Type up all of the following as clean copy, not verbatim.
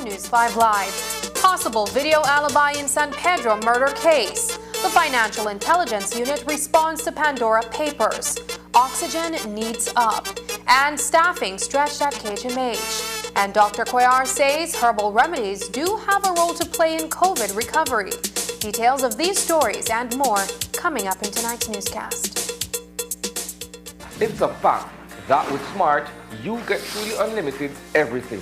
on News 5 Live. Possible video alibi in San Pedro murder case. The Financial Intelligence Unit responds to Pandora Papers. Oxygen needs up. And staffing stretched at KHMH. And Dr. Cuellar says herbal remedies do have a role to play in COVID recovery. Details of these stories and more coming up in tonight's newscast. It's a fact that with Smart, you get truly unlimited everything.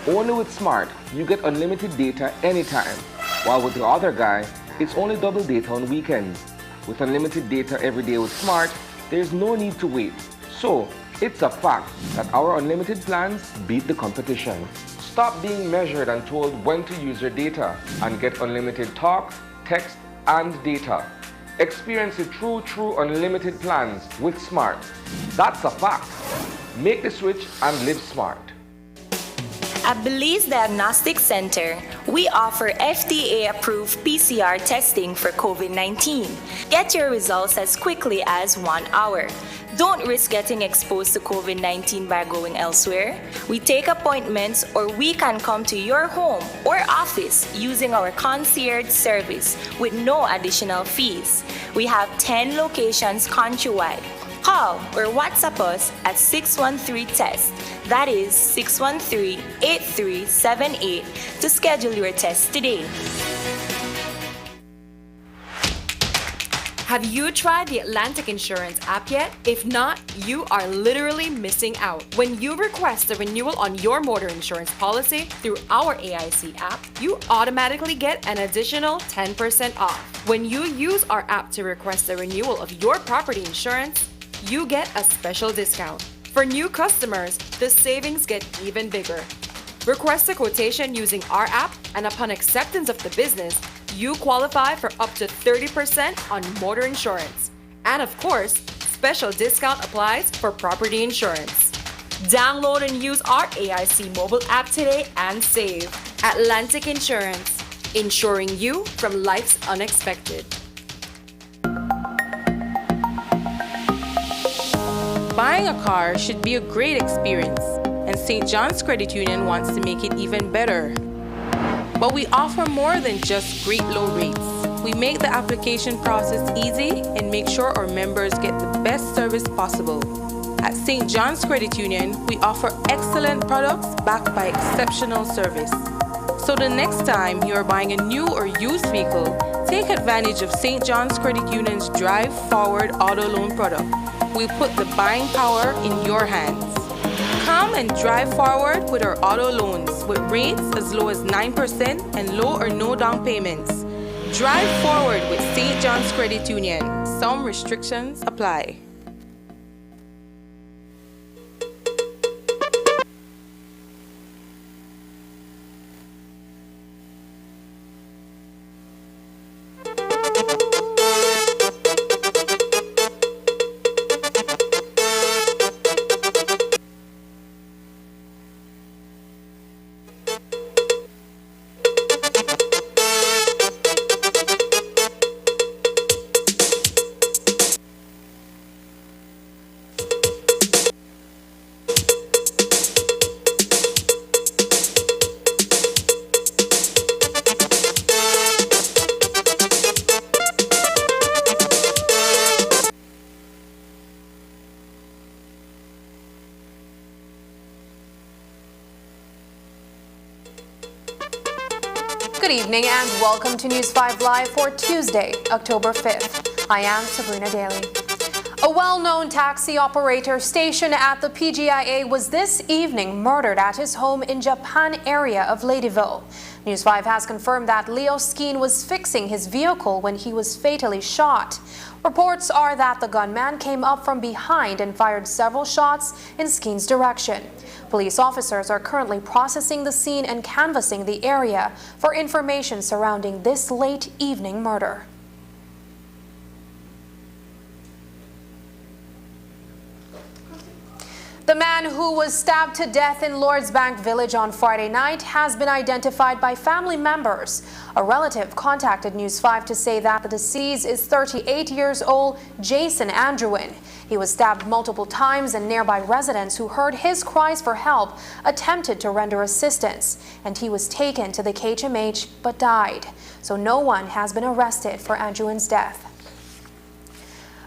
Only with Smart, you get unlimited data anytime. While with the other guy, it's only double data on weekends. With unlimited data every day with Smart, there's no need to wait. So, it's a fact that our unlimited plans beat the competition. Stop being measured and told when to use your data and get unlimited talk, text, and data. Experience the true unlimited plans with Smart. That's a fact. Make the switch and live smart. At Belize Diagnostic Center, we offer FDA-approved PCR testing for COVID-19. Get your results as quickly as 1 hour. Don't risk getting exposed to COVID-19 by going elsewhere. We take appointments, or we can come to your home or office using our concierge service with no additional fees. We have 10 locations countrywide. Call or WhatsApp us at 613-TEST. That is 613-8378 to schedule your test today. Have you tried the Atlantic Insurance app yet? If not, you are literally missing out. When you request a renewal on your motor insurance policy through our AIC app, you automatically get an additional 10% off. When you use our app to request a renewal of your property insurance, you get a special discount. For new customers, the savings get even bigger. Request a quotation using our app, and upon acceptance of the business, you qualify for up to 30% on motor insurance. And of course, special discount applies for property insurance. Download and use our AIC mobile app today and save. Atlantic Insurance, insuring you from life's unexpected. Buying a car should be a great experience, and St. John's Credit Union wants to make it even better. But we offer more than just great low rates. We make the application process easy and make sure our members get the best service possible. At St. John's Credit Union, we offer excellent products backed by exceptional service. So the next time you are buying a new or used vehicle, take advantage of St. John's Credit Union's Drive Forward Auto Loan product. We'll put the buying power in your hands. Come and drive forward with our auto loans with rates as low as 9% and low or no down payments. Drive forward with St. John's Credit Union. Some restrictions apply. Good evening and welcome to News 5 Live for Tuesday, October 5th. I am Sabrina Daly. A well-known taxi operator stationed at the PGIA was this evening murdered at his home in Japan area of Ladyville. News 5 has confirmed that Leo Skeen was fixing his vehicle when he was fatally shot. Reports are that the gunman came up from behind and fired several shots in Skeen's direction. Police officers are currently processing the scene and canvassing the area for information surrounding this late evening murder. The man who was stabbed to death in Lords Bank Village on Friday night has been identified by family members. A relative contacted News 5 to say that the deceased is 38 years old Jason Andrewin. He was stabbed multiple times, and nearby residents who heard his cries for help attempted to render assistance, and he was taken to the KHMH but died. So no one has been arrested for Andrewin's death.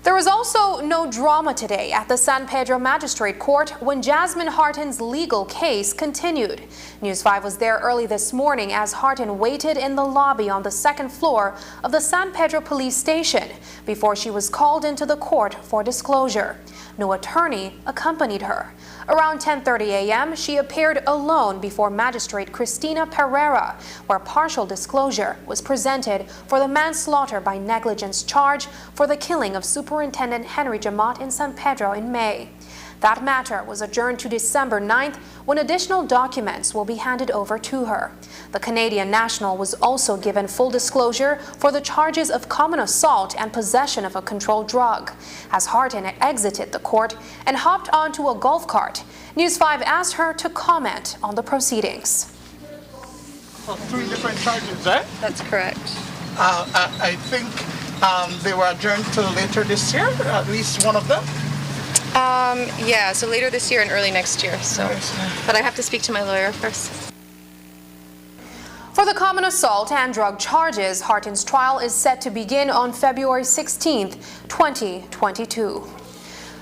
There was also no drama today at the San Pedro Magistrate Court when Jasmine Harton's legal case continued. News 5 was there early this morning as Harton waited in the lobby on the second floor of the San Pedro police station before she was called into the court for disclosure. No attorney accompanied her. Around 10:30 a.m., she appeared alone before Magistrate Cristina Pereira, where partial disclosure was presented for the manslaughter by negligence charge for the killing of Superintendent Henry Jamot in San Pedro in May. That matter was adjourned to December 9th when additional documents will be handed over to her. The Canadian national was also given full disclosure for the charges of common assault and possession of a controlled drug. As Harton exited the court and hopped onto a golf cart, News 5 asked her to comment on the proceedings. So 3 different charges, eh? That's correct. I think they were adjourned till later this year, at least one of them. Yeah, so later this year and early next year. So, but I have to speak to my lawyer first. For the common assault and drug charges, Harton's trial is set to begin on February 16th, 2022.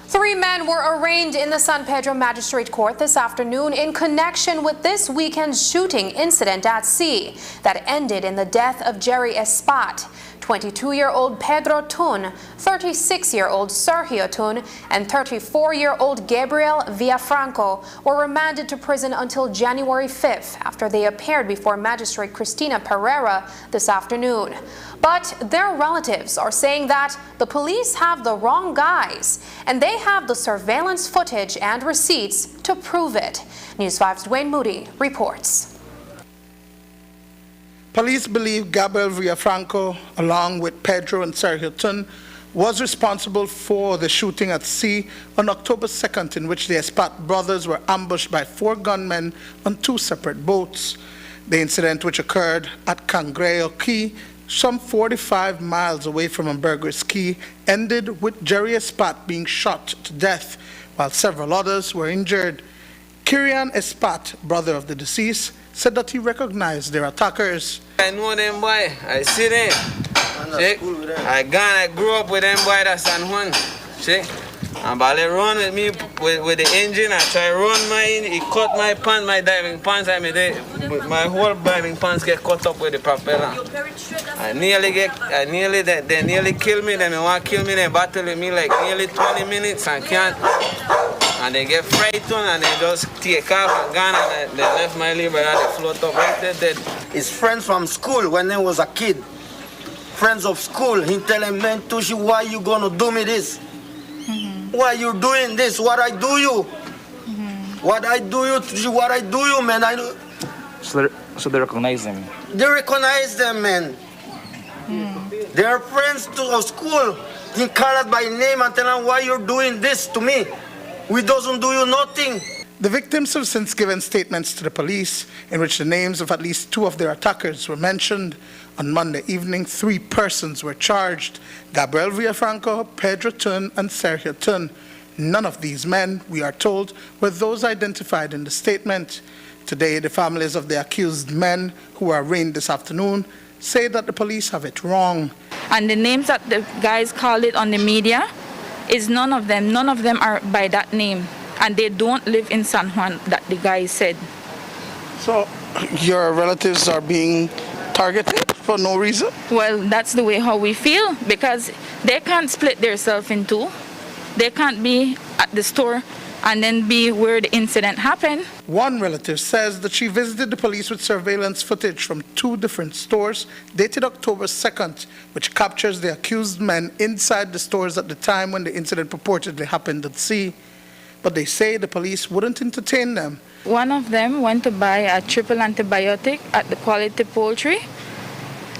3 men were arraigned in the San Pedro Magistrate Court this afternoon in connection with this weekend's shooting incident at sea that ended in the death of Jerry Espat. 22-year-old Pedro Tun, 36-year-old Sergio Tun, and 34-year-old Gabriel Villafranco were remanded to prison until January 5th after they appeared before Magistrate Cristina Pereira this afternoon. But their relatives are saying that the police have the wrong guys, and they have the surveillance footage and receipts to prove it. News 5's Dwayne Moody reports. Police believe Gabriel Villafranco, along with Pedro and Sergio Tun, was responsible for the shooting at sea on October 2nd, in which the Espat brothers were ambushed by 4 gunmen on 2 separate boats. The incident, which occurred at Cangreo Key, some 45 miles away from Ambergris Key, ended with Jerry Espat being shot to death, while several others were injured. Kirian Espat, brother of the deceased, said that he recognized their attackers. I know them boy, I see them. I grew up with them boy at San Juan. See? And they run with me with the engine. I try run mine, he cut my pants, my diving pants. My whole diving pants get cut up with the propeller. They nearly kill me, they want to kill me, they battle with me like nearly 20 minutes and can't. And they get frightened and they just take off and gone and they left my liver and they float up right there dead. His friends from school when he was a kid. Friends of school, he tell him, man, Tushi, why you gonna do me this? Why you doing this? What I do you? What I do you, Tushi, what I do you, man? So they recognize them? They recognize them, man. They are friends of school. He call us by name and tell him, why you're doing this to me? We doesn't do you nothing. The victims have since given statements to the police in which the names of at least 2 of their attackers were mentioned. On Monday evening, 3 persons were charged: Gabriel Villafranco, Pedro Tun, and Sergio Tun. None of these men, we are told, were those identified in the statement. Today, the families of the accused men who were arraigned this afternoon say that the police have it wrong. And the names that the guys called it on the media is none of them are by that name, and they don't live in San Juan that the guy said. So your relatives are being targeted for no reason? Well, that's the way how we feel, because they can't split themselves in 2. They can't be at the store and then be where the incident happened. One relative says that she visited the police with surveillance footage from 2 different stores dated October 2nd, which captures the accused men inside the stores at the time when the incident purportedly happened at sea. But they say the police wouldn't entertain them. One of them went to buy a triple antibiotic at the Quality Poultry,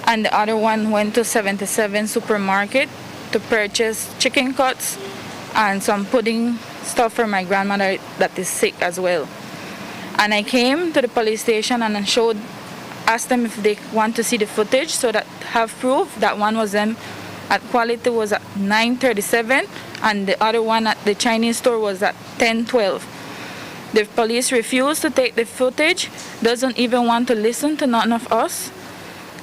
and the other one went to 77 supermarket to purchase chicken cuts and some pudding stuff for my grandmother that is sick as well. And I came to the police station and asked them if they want to see the footage so that have proof that one was them at Quality was at 9:37 and the other one at the Chinese store was at 10:12. The police refused to take the footage, doesn't even want to listen to none of us.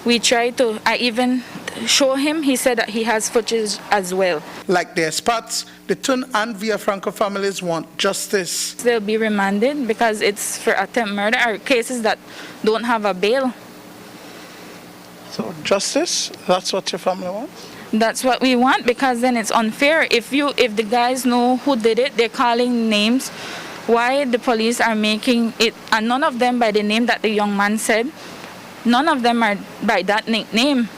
I even show him, he said that he has footage as well. Like their spots, the Tun and Villafranco families want justice. They'll be remanded because it's for attempt murder or cases that don't have a bail. So justice, that's what your family wants? That's what we want because then it's unfair. If the guys know who did it, they're calling names. Why the police are making it, and none of them by the name that the young man said, none of them are by that nickname.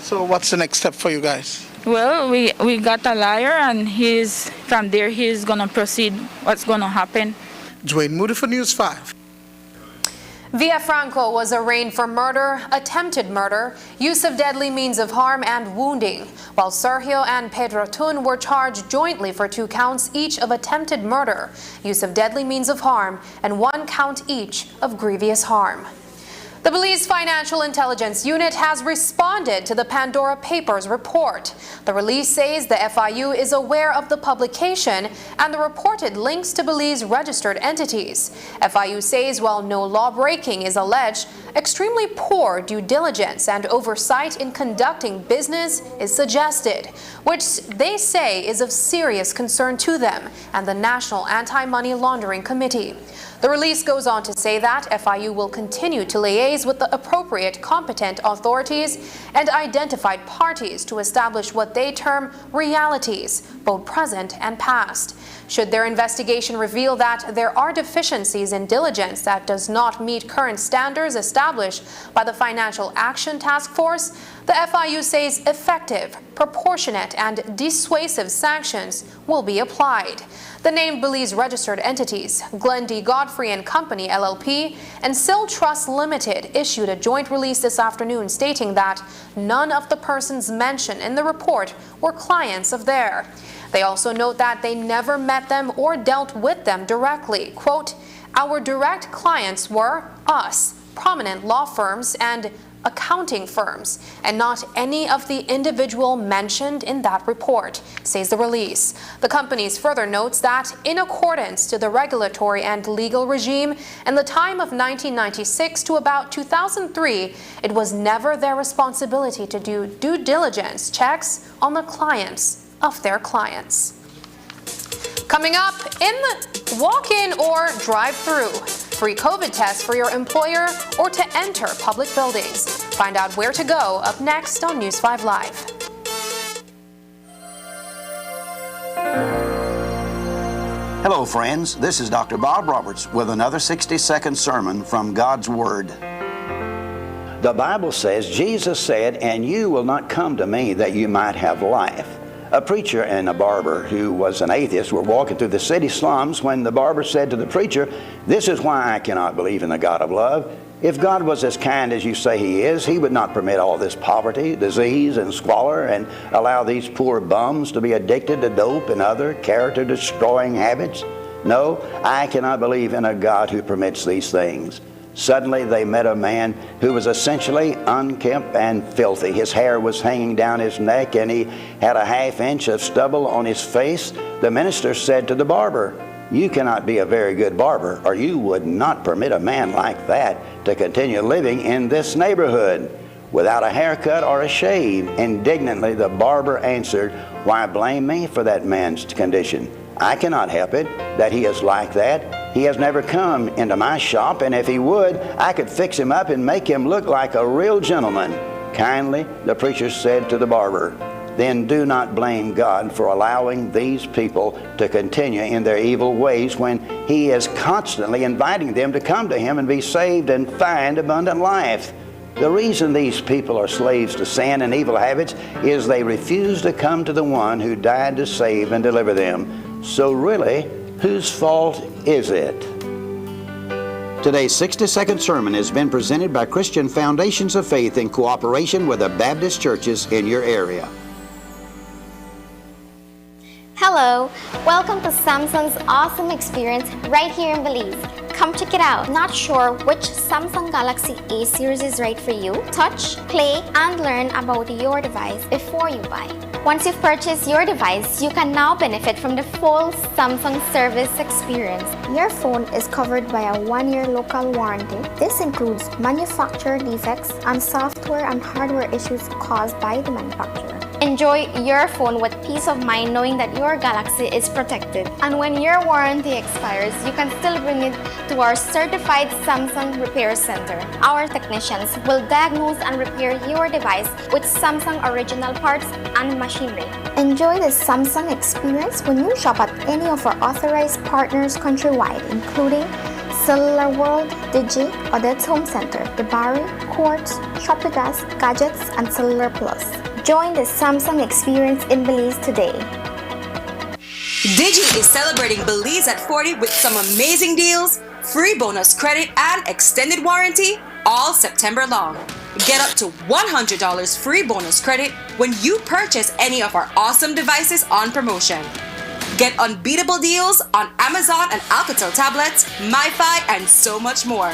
So what's the next step for you guys? Well, we got a lawyer and from there he's going to proceed what's going to happen. Dwayne Moody for News 5. Villafranco was arraigned for murder, attempted murder, use of deadly means of harm, and wounding, while Sergio and Pedro Tun were charged jointly for 2 counts each of attempted murder, use of deadly means of harm, and 1 count each of grievous harm. The Belize Financial Intelligence Unit has responded to the Pandora Papers report. The release says the FIU is aware of the publication and the reported links to Belize registered entities. FIU says while no law-breaking is alleged, extremely poor due diligence and oversight in conducting business is suggested, which they say is of serious concern to them and the National Anti-Money Laundering Committee. The release goes on to say that FIU will continue to liaise with the appropriate competent authorities and identified parties to establish what they term realities, both present and past. Should their investigation reveal that there are deficiencies in diligence that does not meet current standards established by the Financial Action Task Force, the FIU says effective, proportionate, and dissuasive sanctions will be applied. The named Belize registered entities, Glenn D. Godfrey and Company LLP and Sill Trust Limited, issued a joint release this afternoon stating that none of the persons mentioned in the report were clients of theirs. They also note that they never met them or dealt with them directly. Quote, "Our direct clients were us, prominent law firms and accounting firms, and not any of the individual mentioned in that report," says the release. The company further notes that in accordance to the regulatory and legal regime in the time of 1996 to about 2003, it was never their responsibility to do due diligence checks on the clients of their clients. Coming up, in the walk-in or drive-through, free COVID tests for your employer or to enter public buildings. Find out where to go up next on News 5 Live. Hello friends, this is Dr. Bob Roberts with another 60-second sermon from God's Word. The Bible says, Jesus said, "And you will not come to me that you might have life." A preacher and a barber who was an atheist were walking through the city slums when the barber said to the preacher, "This is why I cannot believe in the God of love. If God was as kind as you say he is, he would not permit all this poverty, disease, and squalor and allow these poor bums to be addicted to dope and other character-destroying habits. No, I cannot believe in a God who permits these things." Suddenly they met a man who was essentially unkempt and filthy. His hair was hanging down his neck and he had a half-inch of stubble on his face. The minister said to the barber, "You cannot be a very good barber, or you would not permit a man like that to continue living in this neighborhood without a haircut or a shave." Indignantly the barber answered, "Why blame me for that man's condition? I cannot help it that he is like that. He has never come into my shop, and if he would, I could fix him up and make him look like a real gentleman." Kindly, the preacher said to the barber, "Then do not blame God for allowing these people to continue in their evil ways when he is constantly inviting them to come to him and be saved and find abundant life. The reason these people are slaves to sin and evil habits is they refuse to come to the one who died to save and deliver them. So really, whose fault is it?" Today's 60-second sermon has been presented by Christian Foundations of Faith in cooperation with the Baptist churches in your area. Hello, welcome to Samsung's awesome experience right here in Belize. Come check it out. Not sure which Samsung Galaxy A series is right for you? Touch, play, and learn about your device before you buy. Once you've purchased your device, you can now benefit from the full Samsung service experience. Your phone is covered by a 1-year local warranty. This includes manufacturer defects and software and hardware issues caused by the manufacturer. Enjoy your phone with peace of mind knowing that your Galaxy is protected. And when your warranty expires, you can still bring it to our certified Samsung Repair Center. Our technicians will diagnose and repair your device with Samsung original parts and machinery. Enjoy the Samsung experience when you shop at any of our authorized partners countrywide, including Cellular World, Digi, Odette's Home Center, Debari, Quartz, Shopify, Gadgets, and Cellular Plus. Join the Samsung experience in Belize today. Digi is celebrating Belize at 40 with some amazing deals, free bonus credit, and extended warranty all September long. Get up to $100 free bonus credit when you purchase any of our awesome devices on promotion. Get unbeatable deals on Amazon and Alcatel tablets, MiFi, and so much more.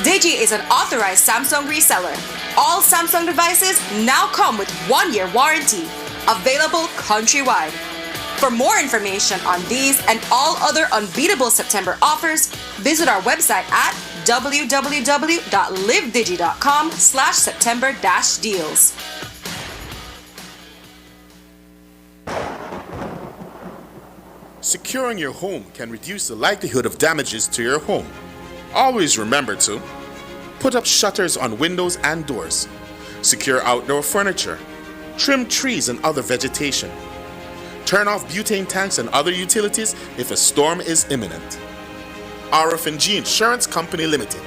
Digi is an authorized Samsung reseller. All Samsung devices now come with 1-year warranty, available countrywide. For more information on these and all other unbeatable September offers, visit our website at www.livedigi.com/September-deals. Securing your home can reduce the likelihood of damages to your home. Always remember to put up shutters on windows and doors, secure outdoor furniture, trim trees and other vegetation, turn off butane tanks and other utilities if a storm is imminent. RF&G Insurance Company Limited,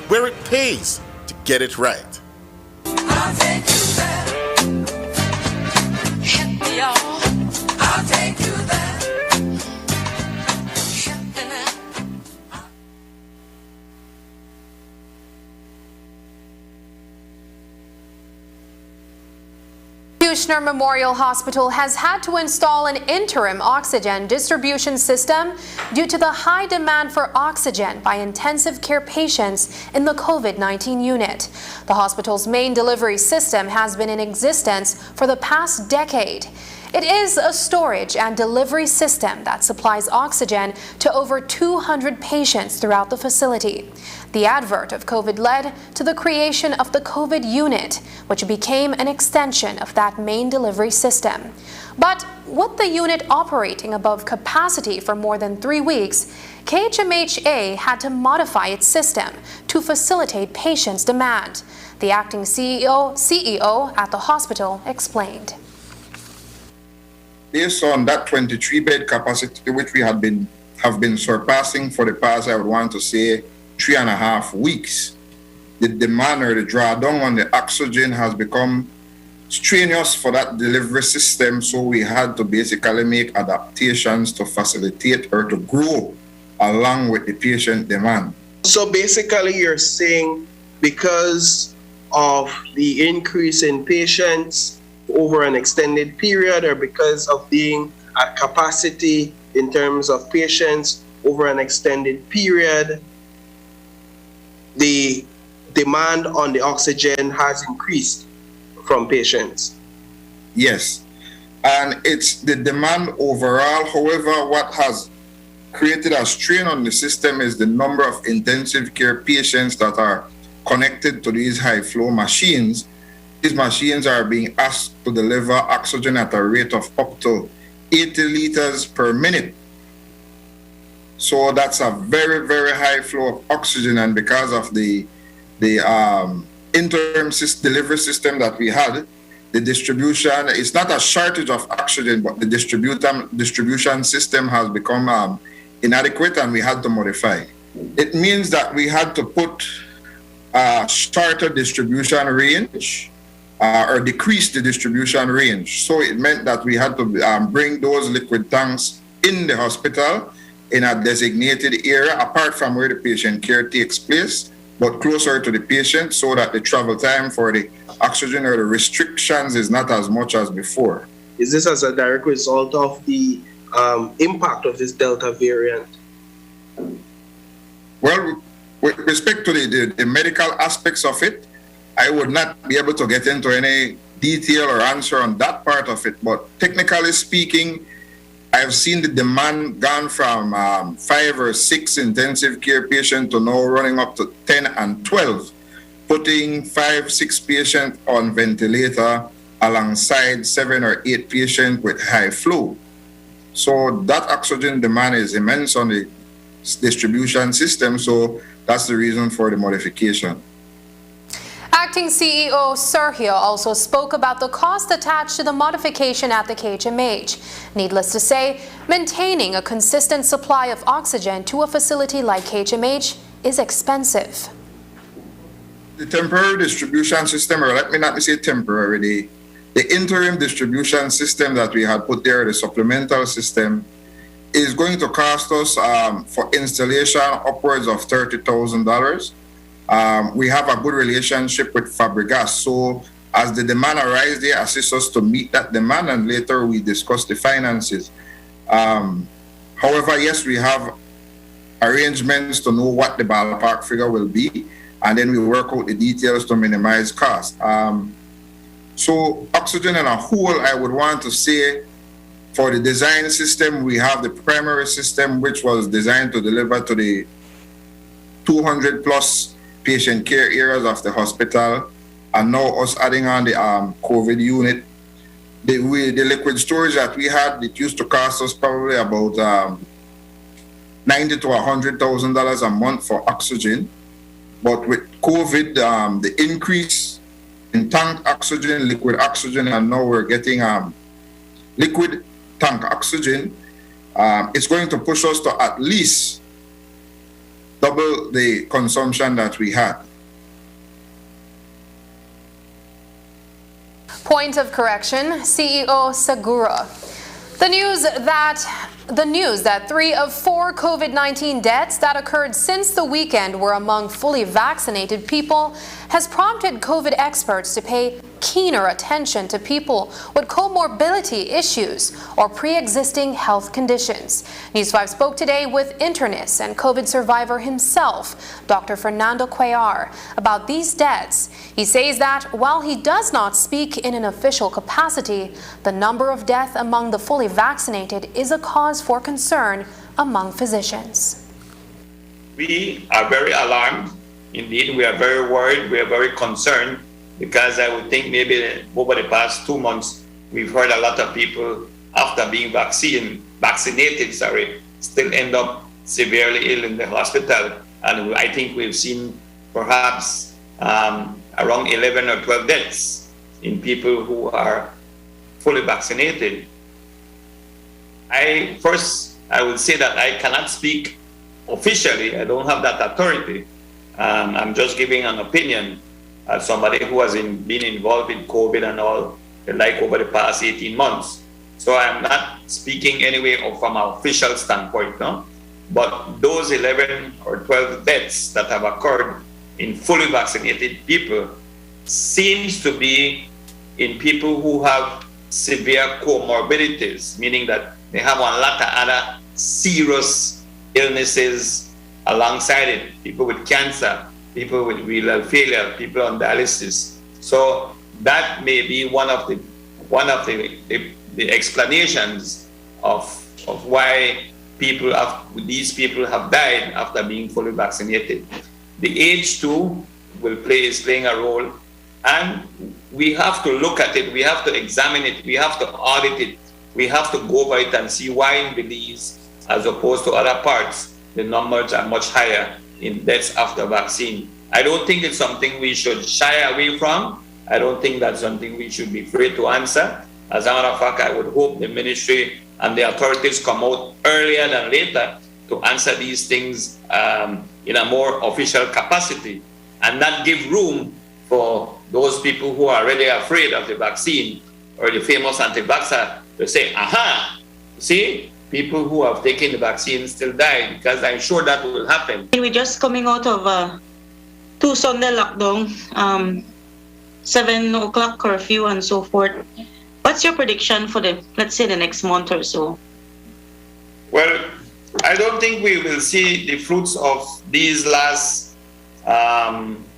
where it pays to get it right. I'll take you there. I'll take you there. Kushner Memorial Hospital has had to install an interim oxygen distribution system due to the high demand for oxygen by intensive care patients in the COVID-19 unit. The hospital's main delivery system has been in existence for the past decade. It is a storage and delivery system that supplies oxygen to over 200 patients throughout the facility. The advert of COVID led to the creation of the COVID unit, which became an extension of that main delivery system. But with the unit operating above capacity for more than 3 weeks, KHMHA had to modify its system to facilitate patients' demand. The acting CEO at the hospital explained. Based on that 23-bed capacity, which we have been surpassing for the past, I would want to say, 3.5 weeks, the demand or the drawdown on the oxygen has become strenuous for that delivery system, so we had to basically make adaptations to facilitate or to grow along with the patient demand. So basically you're saying because of the increase in patients over an extended period, or because of being at capacity in terms of patients over an extended period, the demand on the oxygen has increased from patients? Yes, and it's the demand overall. However, what has created a strain on the system is the number of intensive care patients that are connected to these high flow machines. These machines are being asked to deliver oxygen at a rate of up to 80 liters per minute. So that's a very, very high flow of oxygen, and because of the interim delivery system that we had, the distribution, it's not a shortage of oxygen, but the distribution system has become inadequate, and we had to modify. It means that we had to put a shorter distribution range, or decrease the distribution range. So it meant that we had to bring those liquid tanks in the hospital in a designated area, apart from where the patient care takes place, but closer to the patient, so that the travel time for the oxygen or the restrictions is not as much as before. Is this as a direct result of the impact of this Delta variant? Well, with respect to the medical aspects of it, I would not be able to get into any detail or answer on that part of it. But technically speaking, I've seen the demand gone from 5 or 6 intensive care patients to now running up to 10 and 12, putting 5, 6 patients on ventilator alongside 7 or 8 patients with high flow. So that oxygen demand is immense on the distribution system, so that's the reason for the modification. Acting CEO Sergio also spoke about the cost attached to the modification at the KHMH. Needless to say, maintaining a consistent supply of oxygen to a facility like KHMH is expensive. The temporary distribution system, or let me not say temporary, the interim distribution system that we had put there, the supplemental system, is going to cost us for installation upwards of $30,000. We have a good relationship with Fabregas, so as the demand arises, they assist us to meet that demand, and later we discuss the finances. However, yes, we have arrangements to know what the ballpark figure will be, and then we work out the details to minimize cost. So oxygen in a whole, I would want to say, for the design system, we have the primary system, which was designed to deliver to the 200 plus patient care areas of the hospital, and now us adding on the COVID unit. The liquid storage that we had, it used to cost us probably about $90,000 to $100,000 a month for oxygen. But with COVID, the increase in tank oxygen, liquid oxygen, and now we're getting liquid tank oxygen, it's going to push us to at least double the consumption that we had. Point of correction, CEO Segura. The news that 3 of 4 COVID-19 deaths that occurred since the weekend were among fully vaccinated people has prompted COVID experts to pay keener attention to people with comorbidity issues or pre-existing health conditions. News 5 spoke today with internist and COVID survivor himself, Dr. Fernando Cuellar, about these deaths. He says that while he does not speak in an official capacity, the number of deaths among the fully vaccinated is a cause for concern among physicians. We are very alarmed. Indeed, we are very worried, we are very concerned, because I would think maybe over the past 2 months, we've heard a lot of people after being vaccinated, still end up severely ill in the hospital. And I think we've seen perhaps around 11 or 12 deaths in people who are fully vaccinated. I would say that I cannot speak officially. I don't have that authority. I'm just giving an opinion as somebody who has been involved in COVID and all, like over the past 18 months. So I'm not speaking anyway from an official standpoint, no? But those 11 or 12 deaths that have occurred in fully vaccinated people seems to be in people who have severe comorbidities, meaning that they have a lot of other serious illnesses alongside it, people with cancer, people with renal failure, people on dialysis. So that may be one of the explanations of why these people have died after being fully vaccinated. The age too is playing a role, and we have to look at it, we have to examine it, we have to audit it, we have to go over it and see why in Belize, as opposed to other parts, the numbers are much higher in deaths after vaccine. I don't think it's something we should shy away from. I don't think that's something we should be afraid to answer. As a matter of fact, I would hope the ministry and the authorities come out earlier than later to answer these things in a more official capacity, and not give room for those people who are already afraid of the vaccine or the famous anti-vaxxer to say, aha, see, people who have taken the vaccine still die, because I'm sure that will happen. We're just coming out of 2 Sunday lockdown, 7 o'clock curfew and so forth. What's your prediction for let's say, the next month or so? Well, I don't think we will see the fruits of these last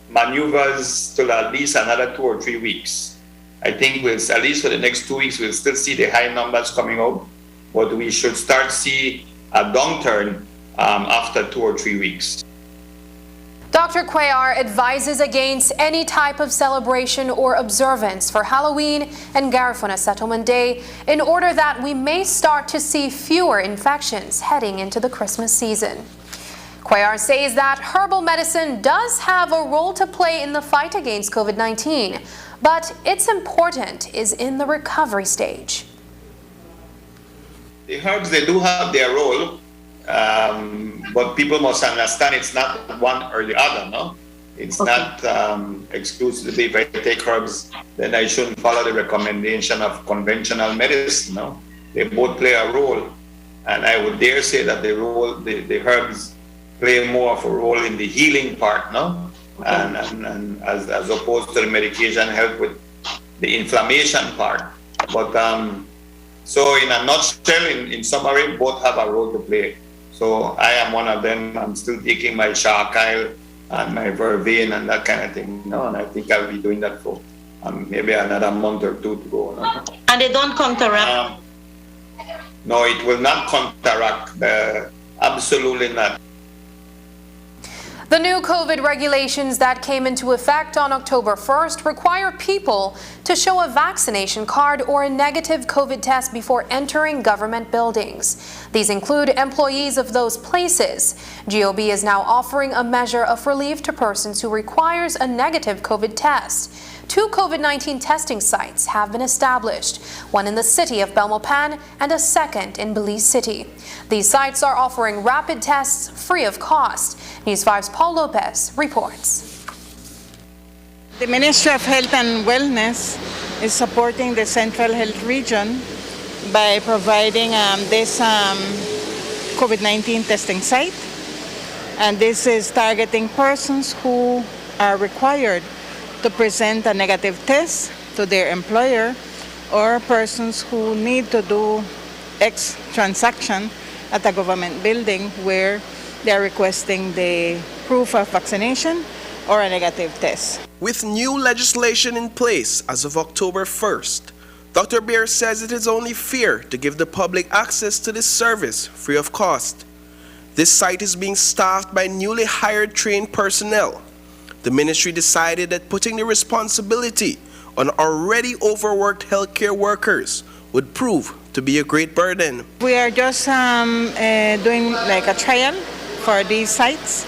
maneuvers till at least another 2 or 3 weeks. I think at least for the next 2 weeks, we'll still see the high numbers coming out, but we should start see a downturn after 2 or 3 weeks. Dr. Cuellar advises against any type of celebration or observance for Halloween and Garifuna Settlement Day in order that we may start to see fewer infections heading into the Christmas season. Cuellar says that herbal medicine does have a role to play in the fight against COVID-19, but its importance is in the recovery stage. The herbs, they do have their role. But people must understand it's not one or the other, no? It's not exclusively if I take herbs, then I shouldn't follow the recommendation of conventional medicine, no? They both play a role, and I would dare say that the herbs play more of a role in the healing part, no? And as opposed to the medication help with the inflammation part. But so in a nutshell, in summary, both have a role to play. So I am one of them. I'm still taking my charcoal and my vervain and that kind of thing. No, and I think I'll be doing that for maybe another month or 2 to go. No? And they don't counteract? No, it will not counteract. Absolutely not. The new COVID regulations that came into effect on October 1st require people to show a vaccination card or a negative COVID test before entering government buildings. These include employees of those places. GOB is now offering a measure of relief to persons who requires a negative COVID test. 2 COVID-19 testing sites have been established, one in the city of Belmopan and a second in Belize City. These sites are offering rapid tests free of cost. News 5's Paul Lopez reports. The Ministry of Health and Wellness is supporting the Central Health Region by providing this COVID-19 testing site. And this is targeting persons who are required to present a negative test to their employer, or persons who need to do X transaction at a government building where they are requesting the proof of vaccination or a negative test. With new legislation in place as of October 1st, Dr. Beer says it is only fair to give the public access to this service free of cost. This site is being staffed by newly hired trained personnel. The ministry decided that putting the responsibility on already overworked healthcare workers would prove to be a great burden. We are just doing like a trial for these sites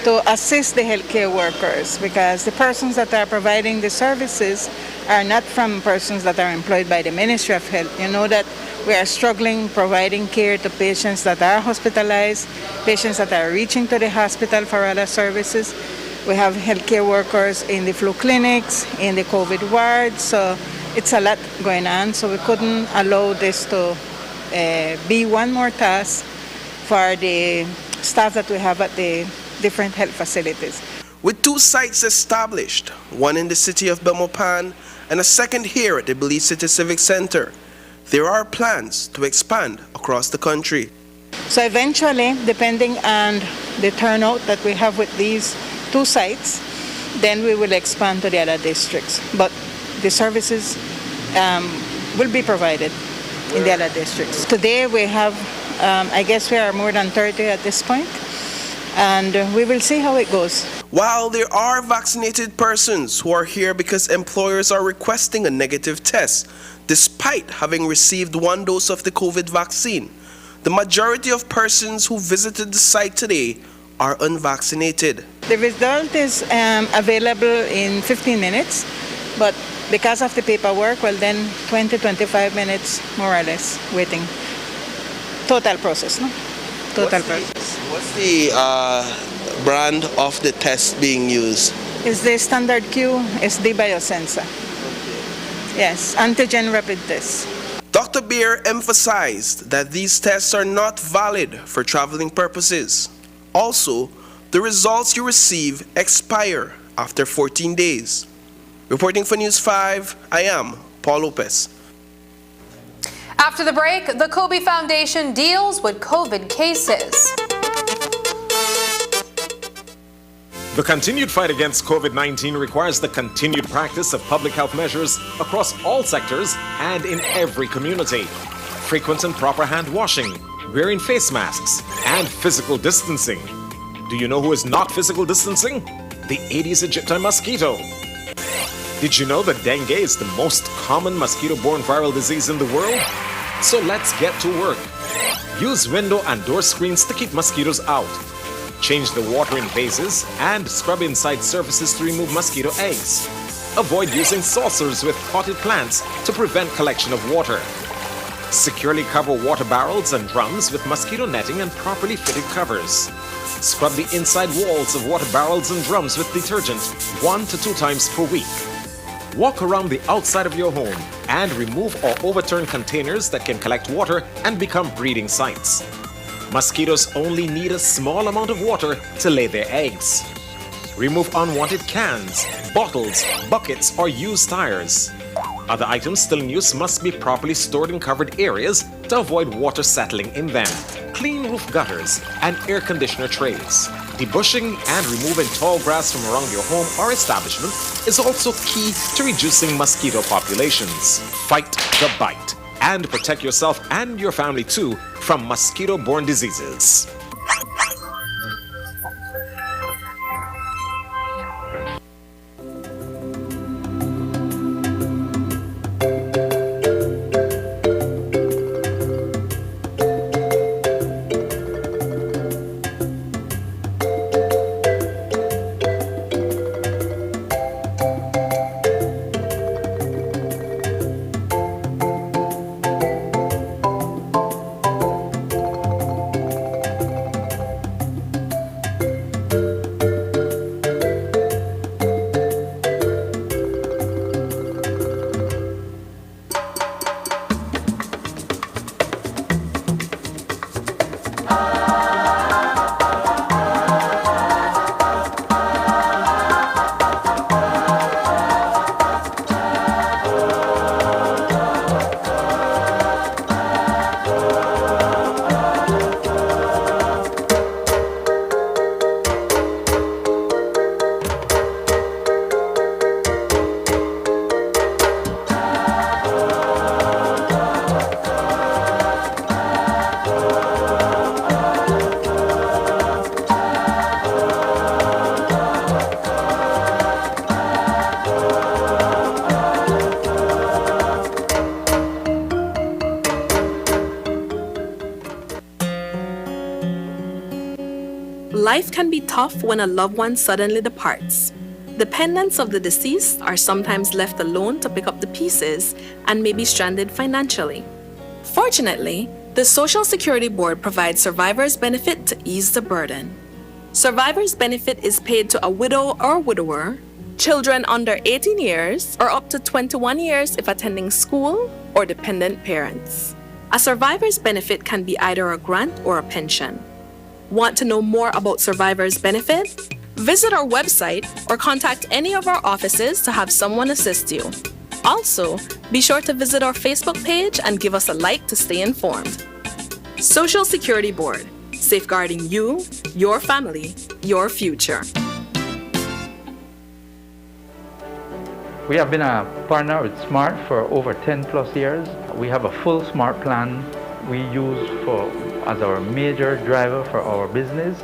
to assist the healthcare workers, because the persons that are providing the services are not from persons that are employed by the Ministry of Health. You know that we are struggling providing care to patients that are hospitalized, patients that are reaching to the hospital for other services. We have healthcare workers in the flu clinics, in the COVID wards, so it's a lot going on. So we couldn't allow this to be one more task for the staff that we have at the different health facilities. With 2 sites established, one in the city of Belmopan and a second here at the Belize City Civic Center, there are plans to expand across the country. So eventually, depending on the turnout that we have with these 2 sites, then we will expand to the other districts. But the services will be provided in the other districts. Today we have, I guess we are more than 30 at this point, and we will see how it goes. While there are vaccinated persons who are here because employers are requesting a negative test, despite having received 1 dose of the COVID vaccine, the majority of persons who visited the site today are unvaccinated. The result is available in 15 minutes, but because of the paperwork, well then 20-25 minutes more or less waiting. Total process, no? Total process. What's the brand of the test being used? It's the standard Q, it's the biosensor. Yes, antigen rapid test. Dr. Beer emphasized that these tests are not valid for traveling purposes. Also, the results you receive expire after 14 days. Reporting for News 5, I am Paul Lopez. After the break, the Kobe Foundation deals with COVID cases. The continued fight against COVID-19 requires the continued practice of public health measures across all sectors and in every community. Frequent and proper hand washing, wearing face masks, and physical distancing. Do you know who is not physical distancing? The Aedes aegypti mosquito. Did you know that dengue is the most common mosquito-borne viral disease in the world? So let's get to work. Use window and door screens to keep mosquitoes out. Change the water in vases and scrub inside surfaces to remove mosquito eggs. Avoid using saucers with potted plants to prevent collection of water. Securely cover water barrels and drums with mosquito netting and properly fitted covers. Scrub the inside walls of water barrels and drums with detergent 1 to 2 times per week. Walk around the outside of your home and remove or overturn containers that can collect water and become breeding sites. Mosquitoes only need a small amount of water to lay their eggs. Remove unwanted cans, bottles, buckets, or used tires. Other items still in use must be properly stored in covered areas to avoid water settling in them. Clean roof gutters and air conditioner trays. Debushing and removing tall grass from around your home or establishment is also key to reducing mosquito populations. Fight the bite and protect yourself and your family too from mosquito-borne diseases. Life can be tough when a loved one suddenly departs. Dependents of the deceased are sometimes left alone to pick up the pieces and may be stranded financially. Fortunately, the Social Security Board provides survivor's benefit to ease the burden. Survivor's benefit is paid to a widow or widower, children under 18 years, or up to 21 years if attending school, or dependent parents. A survivor's benefit can be either a grant or a pension. Want to know more about survivor's benefit? Visit our website or contact any of our offices to have someone assist you. Also, be sure to visit our Facebook page and give us a like to stay informed. Social Security Board, safeguarding you, your family, your future. We have been a partner with Smart for over 10 plus years. We have a full Smart plan we use as our major driver for our business.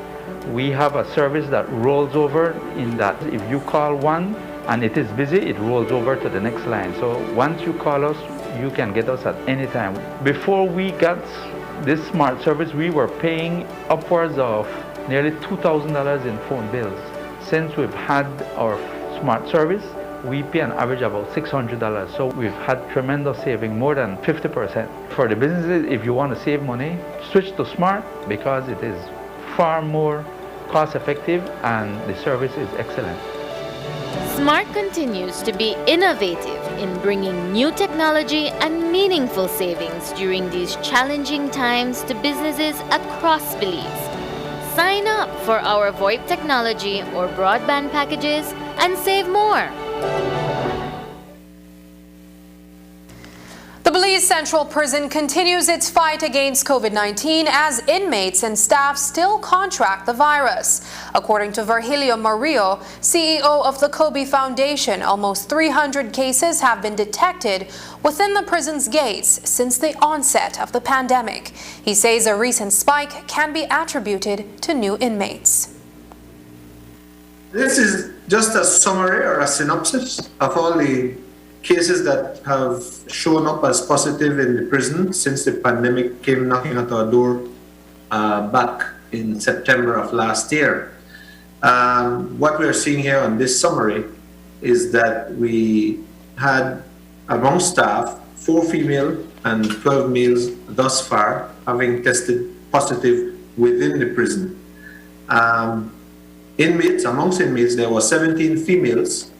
We have a service that rolls over in that if you call one and it is busy, it rolls over to the next line. So once you call us, you can get us at any time. Before we got this Smart service, we were paying upwards of nearly $2,000 in phone bills. Since we've had our Smart service, we pay an average about $600. So we've had tremendous saving, more than 50%. For the businesses, if you want to save money, switch to Smart because it is far more cost effective and the service is excellent. Smart continues to be innovative in bringing new technology and meaningful savings during these challenging times to businesses across Belize. Sign up for our VoIP technology or broadband packages and save more. The Belize Belize Central Prison continues its fight against COVID-19 as inmates and staff still contract the virus. According to Virgilio Murillo, CEO of the Kobe Foundation, almost 300 cases have been detected within the prison's gates since the onset of the pandemic. He says a recent spike can be attributed to new inmates. This is just a summary or a synopsis of all the cases that have shown up as positive in the prison since the pandemic came knocking at our door back in September of last year. What we are seeing here on this summary is that we had among staff 4 female and 12 males thus far having tested positive within the prison. Amongst inmates, there were 17 females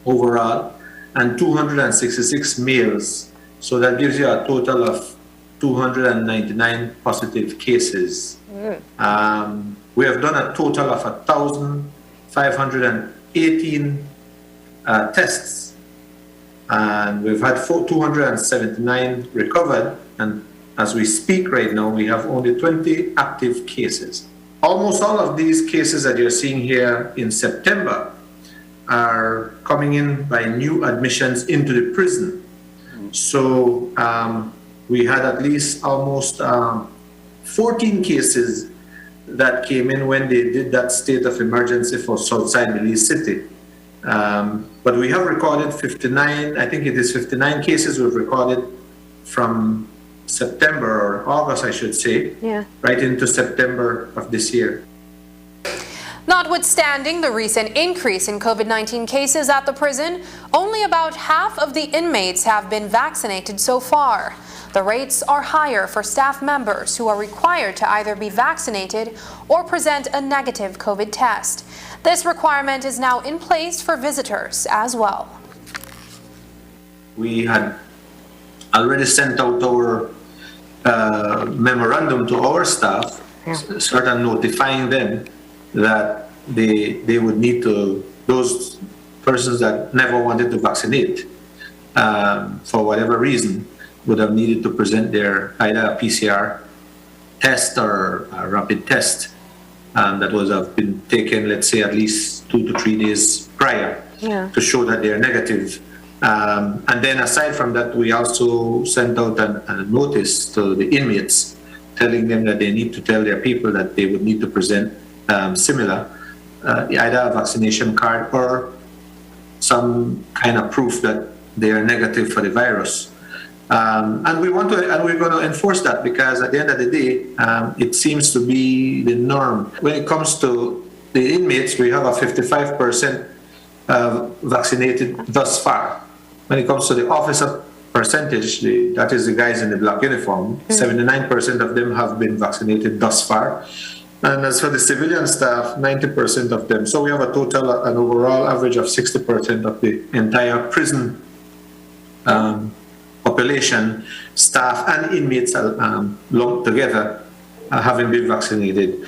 overall and 266 males. So that gives you a total of 299 positive cases. We have done a total of 1,518 tests, and we've had 279 recovered, and as we speak right now, we have only 20 active cases. Almost all of these cases that you're seeing here in September are coming in by new admissions into the prison. So we had at least almost 14 cases that came in when they did that state of emergency for Southside Belize City. But we have recorded 59, I think it is 59 cases we've recorded from September or August, I should say, right into September of this year. Notwithstanding the recent increase in COVID-19 cases at the prison, only about half of the inmates have been vaccinated so far. The rates are higher for staff members who are required to either be vaccinated or present a negative COVID test. This requirement is now in place for visitors as well. We had already sent out our memorandum to our staff, sort of notifying them that they would need to, those persons that never wanted to vaccinate for whatever reason, would have needed to present their either a PCR test or a rapid test that was have been taken, let's say, at least 2 to 3 days prior to show that they're negative. And then aside from that, we also sent out a notice to the inmates telling them that they need to tell their people that they would need to present similar, either a vaccination card or some kind of proof that they are negative for the virus. And we're going to enforce that because at the end of the day, it seems to be the norm. When it comes to the inmates, we have a 55% vaccinated thus far. When it comes to the officer percentage, that is the guys in the black uniform, 79% of them have been vaccinated thus far. And as for the civilian staff, 90% of them. So we have a total, an overall average of 60% of the entire prison population, staff and inmates lumped together having been vaccinated.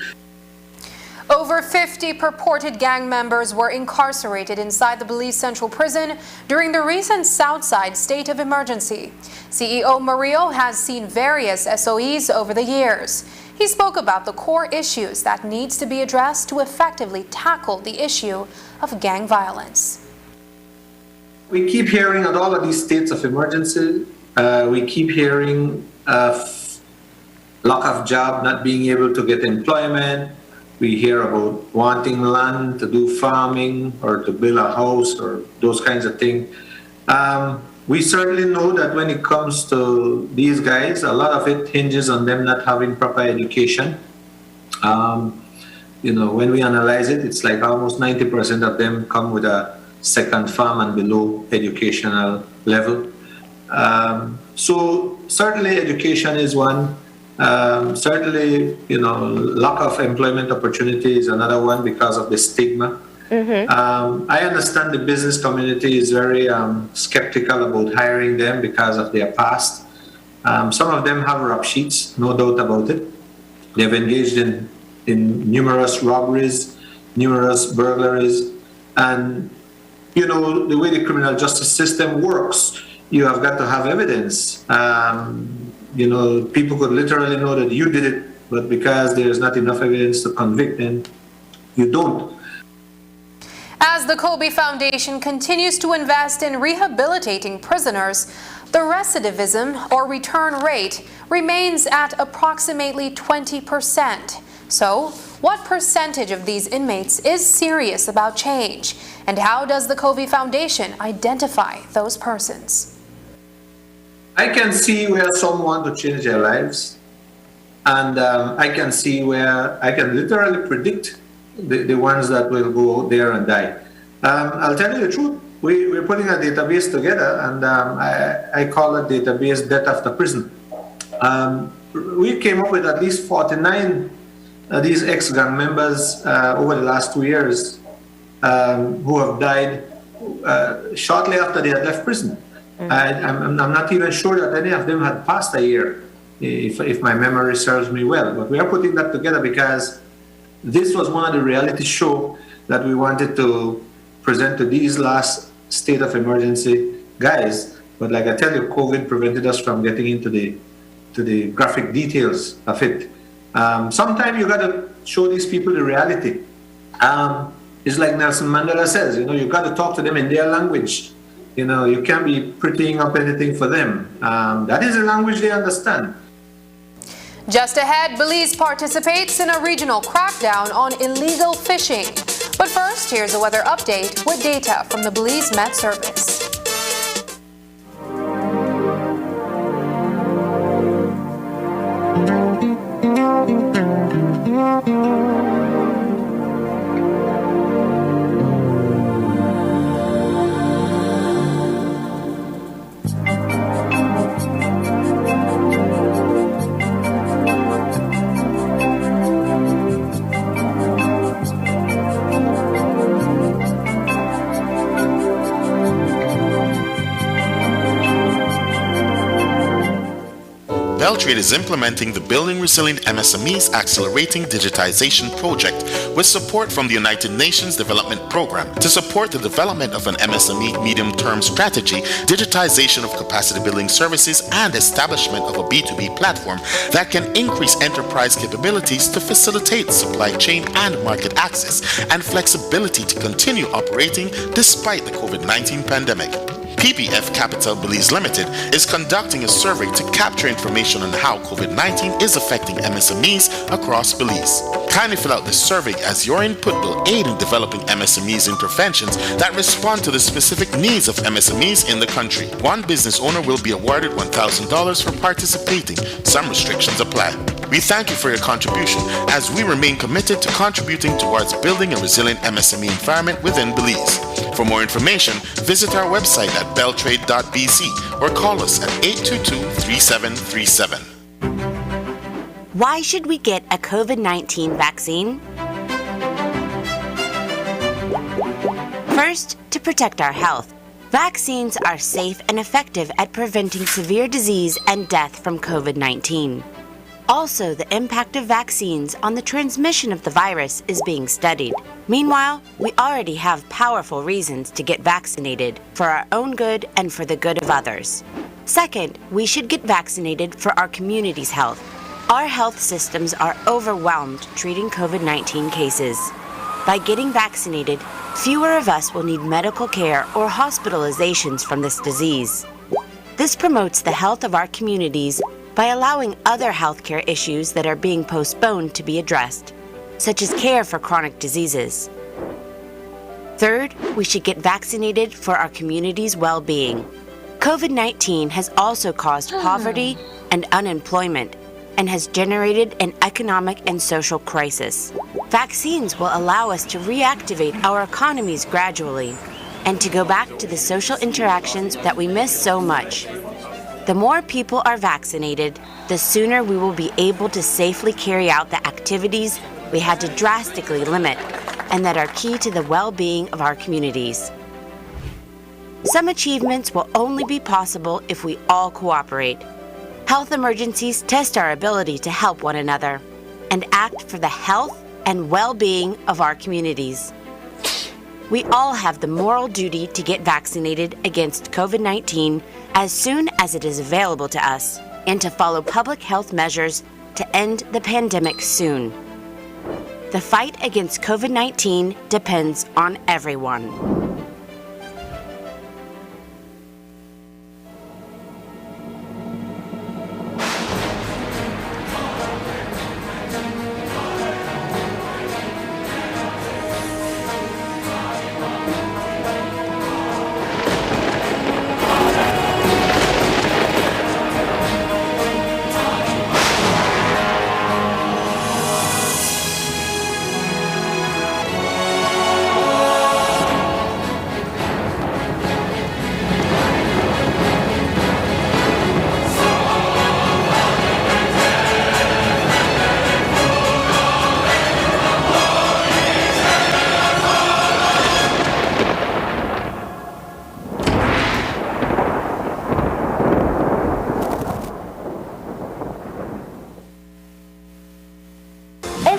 Over 50 purported gang members were incarcerated inside the Belize Central Prison during the recent Southside state of emergency. CEO Murillo has seen various SOEs over the years. He spoke about the core issues that needs to be addressed to effectively tackle the issue of gang violence. We keep hearing at all of these states of emergency, we keep hearing of lack of job, not being able to get employment. We hear about wanting land to do farming or to build a house or those kinds of things. We certainly know that when it comes to these guys, a lot of it hinges on them not having proper education. When we analyze it, it's like almost 90% of them come with a second farm and below educational level. So certainly education is one. Certainly, lack of employment opportunity is another one because of the stigma. I understand the business community is very skeptical about hiring them because of their past. Some of them have rap sheets, no doubt about it. They've engaged in numerous robberies, numerous burglaries, and the way the criminal justice system works, you have got to have evidence. People could literally know that you did it, but because there's not enough evidence to convict them, you don't. As the Kobe Foundation continues to invest in rehabilitating prisoners, the recidivism or return rate remains at approximately 20%. So, what percentage of these inmates is serious about change? And how does the Kobe Foundation identify those persons? I can see where some want to change their lives, and I can see where I can literally predict the ones that will go out there and die. I'll tell you the truth. We're putting a database together, and I call it database Death After Prison. We came up with at least 49 these ex-gang members over the last 2 years who have died shortly after they had left prison. I'm not even sure that any of them had passed a year, if my memory serves me well. But we are putting that together because this was one of the reality shows that we wanted to present to these last state of emergency guys. But like I tell you, COVID prevented us from getting into the graphic details of it. Sometimes you got to show these people the reality. It's like Nelson Mandela says, you got to talk to them in their language. You can't be prettying up anything for them. That is the language they understand. Just ahead, Belize participates in a regional crackdown on illegal fishing. But first, here's a weather update with data from the Belize Met Service. Beltrade is implementing the Building Resilient MSMEs Accelerating Digitization Project with support from the United Nations Development Program. To support the development of an MSME medium-term strategy, digitization of capacity building services, and establishment of a B2B platform that can increase enterprise capabilities to facilitate supply chain and market access and flexibility to continue operating despite the COVID-19 pandemic. PPF Capital Belize Limited is conducting a survey to capture information on how COVID-19 is affecting MSMEs across Belize. Kindly fill out this survey as your input will aid in developing MSMEs interventions that respond to the specific needs of MSMEs in the country. One business owner will be awarded $1,000 for participating. Some restrictions apply. We thank you for your contribution as we remain committed to contributing towards building a resilient MSME environment within Belize. For more information, visit our website at beltrade.bc or call us at 822-3737. Why should we get a COVID-19 vaccine? First, to protect our health. Vaccines are safe and effective at preventing severe disease and death from COVID-19. Also, the impact of vaccines on the transmission of the virus is being studied. Meanwhile, we already have powerful reasons to get vaccinated for our own good and for the good of others. Second, we should get vaccinated for our community's health. Our health systems are overwhelmed treating COVID-19 cases. By getting vaccinated, fewer of us will need medical care or hospitalizations from this disease. This promotes the health of our communities by allowing other healthcare issues that are being postponed to be addressed, such as care for chronic diseases. Third, we should get vaccinated for our community's well-being. COVID-19 has also caused poverty and unemployment and has generated an economic and social crisis. Vaccines will allow us to reactivate our economies gradually and to go back to the social interactions that we miss so much. The more people are vaccinated, the sooner we will be able to safely carry out the activities we had to drastically limit and that are key to the well-being of our communities. Some achievements will only be possible if we all cooperate. Health emergencies test our ability to help one another and act for the health and well-being of our communities. We all have the moral duty to get vaccinated against COVID-19 as soon as it is available to us and to follow public health measures to end the pandemic soon. The fight against COVID-19 depends on everyone.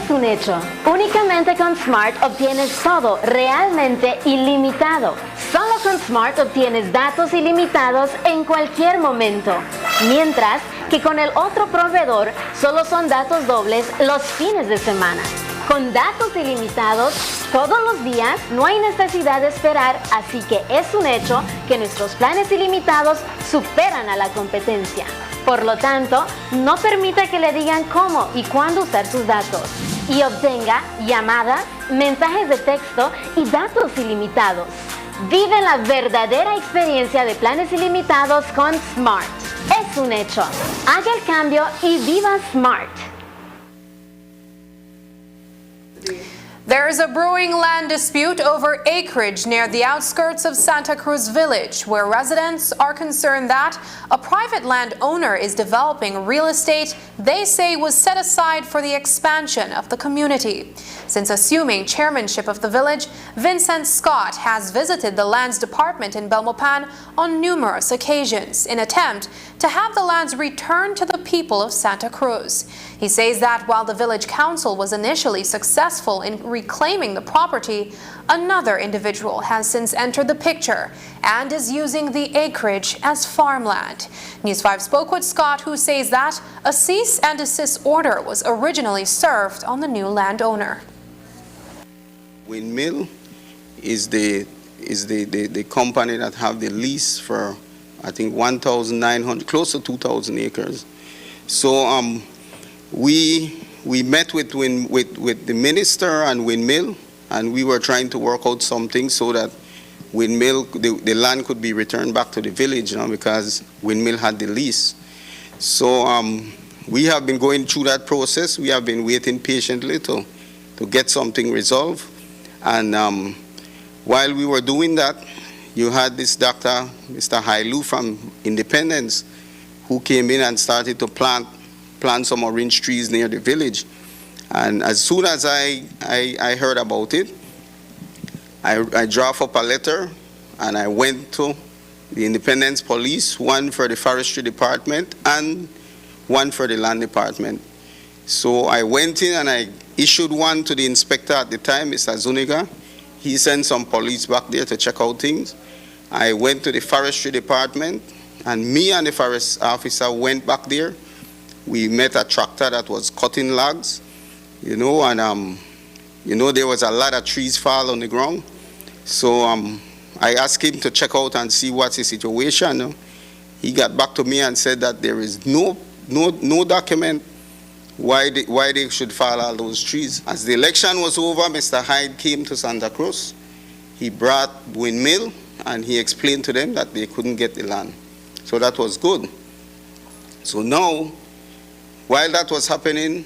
Un hecho. Únicamente con Smart obtienes todo realmente ilimitado. Solo con Smart obtienes datos ilimitados en cualquier momento. Mientras que con el otro proveedor solo son datos dobles los fines de semana. Con datos ilimitados todos los días no hay necesidad de esperar, así que es un hecho que nuestros planes ilimitados superan a la competencia. Por lo tanto, no permita que le digan cómo y cuándo usar sus datos. Y obtenga llamadas, mensajes de texto y datos ilimitados. Vive la verdadera experiencia de planes ilimitados con Smart. Es un hecho. Haga el cambio y viva Smart. There is a brewing land dispute over acreage near the outskirts of Santa Cruz village, where residents are concerned that a private landowner is developing real estate they say was set aside for the expansion of the community. Since assuming chairmanship of the village, Vincent Scott has visited the lands department in Belmopan on numerous occasions in an attempt to have the lands returned to the people of Santa Cruz. He says that while the village council was initially successful in reclaiming the property, another individual has since entered the picture and is using the acreage as farmland. News 5 spoke with Scott, who says that a cease and desist order was originally served on the new landowner. Windmill is the company that have the lease for, I think, 1,900, close to 2,000 acres. So we met with the minister and Windmill, and we were trying to work out something so that Windmill, the land could be returned back to the village, because Windmill had the lease. So we have been going through that process. We have been waiting patiently to get something resolved. And while we were doing that, you had this doctor, Mr. Hailu from Independence, who came in and started to plant some orange trees near the village. And as soon as I heard about it, I drafted up a letter and I went to the Independence Police, one for the Forestry Department and one for the Land Department. So I went in and I issued one to the inspector at the time, Mr. Zuniga. He sent some police back there to check out things. I went to the Forestry Department, and me and the forest officer went back there. We met a tractor that was cutting logs, and there was a lot of trees fall on the ground. So I asked him to check out and see what's the situation. He got back to me and said that there is no document why they should fall all those trees. As the election was over, Mr. Hyde came to Santa Cruz. He brought Windmill and he explained to them that they couldn't get the land. So that was good. So now, while that was happening,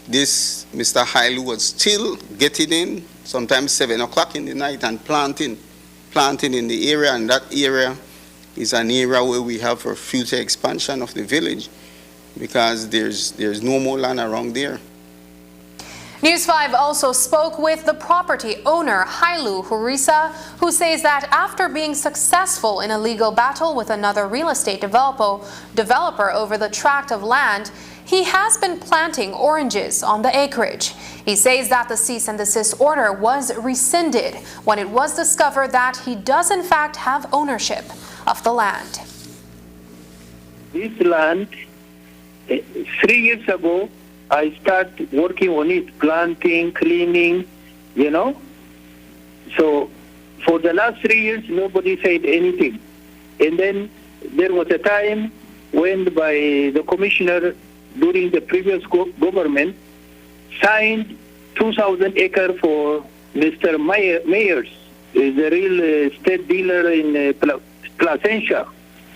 this Mr. Hailu was still getting in, sometimes 7 o'clock in the night, and planting in the area, and that area is an area where we have for future expansion of the village, because there's no more land around there. News 5 also spoke with the property owner, Hailu Hurisa, who says that after being successful in a legal battle with another real estate developer over the tract of land, he has been planting oranges on the acreage. He says that the cease and desist order was rescinded when it was discovered that he does in fact have ownership of the land. this land, 3 years ago, I started working on it, planting, cleaning, you know. So for the last 3 years, nobody said anything. And then there was a time when by the commissioner during the previous government signed 2,000 acres for Mr. Myers, the real estate dealer in Placentia.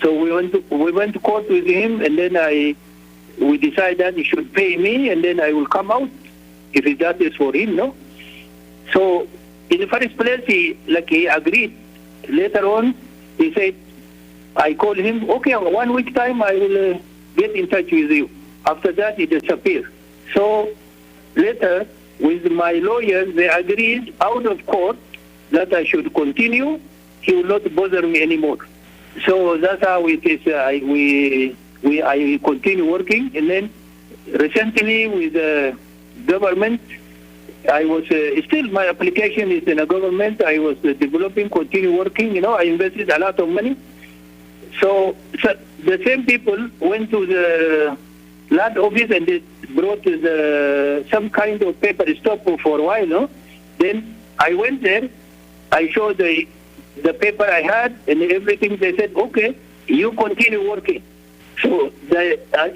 So we went to court with him, and then we decided that he should pay me, and then I will come out if that is for him, no? So in the first place, he agreed. Later on, he said, I called him, okay, 1 week time, I will get in touch with you. After that, he disappeared. So later, with my lawyers, they agreed out of court that I should continue. He will not bother me anymore. So that's how it is. I continue working, and then recently with the government, I was still my application is in the government. I was developing, continue working. You know, I invested a lot of money. So the same people went to the land office and they brought some kind of paper stop for a while. No, then I went there. I showed the paper I had and everything. They said, okay, you continue working. So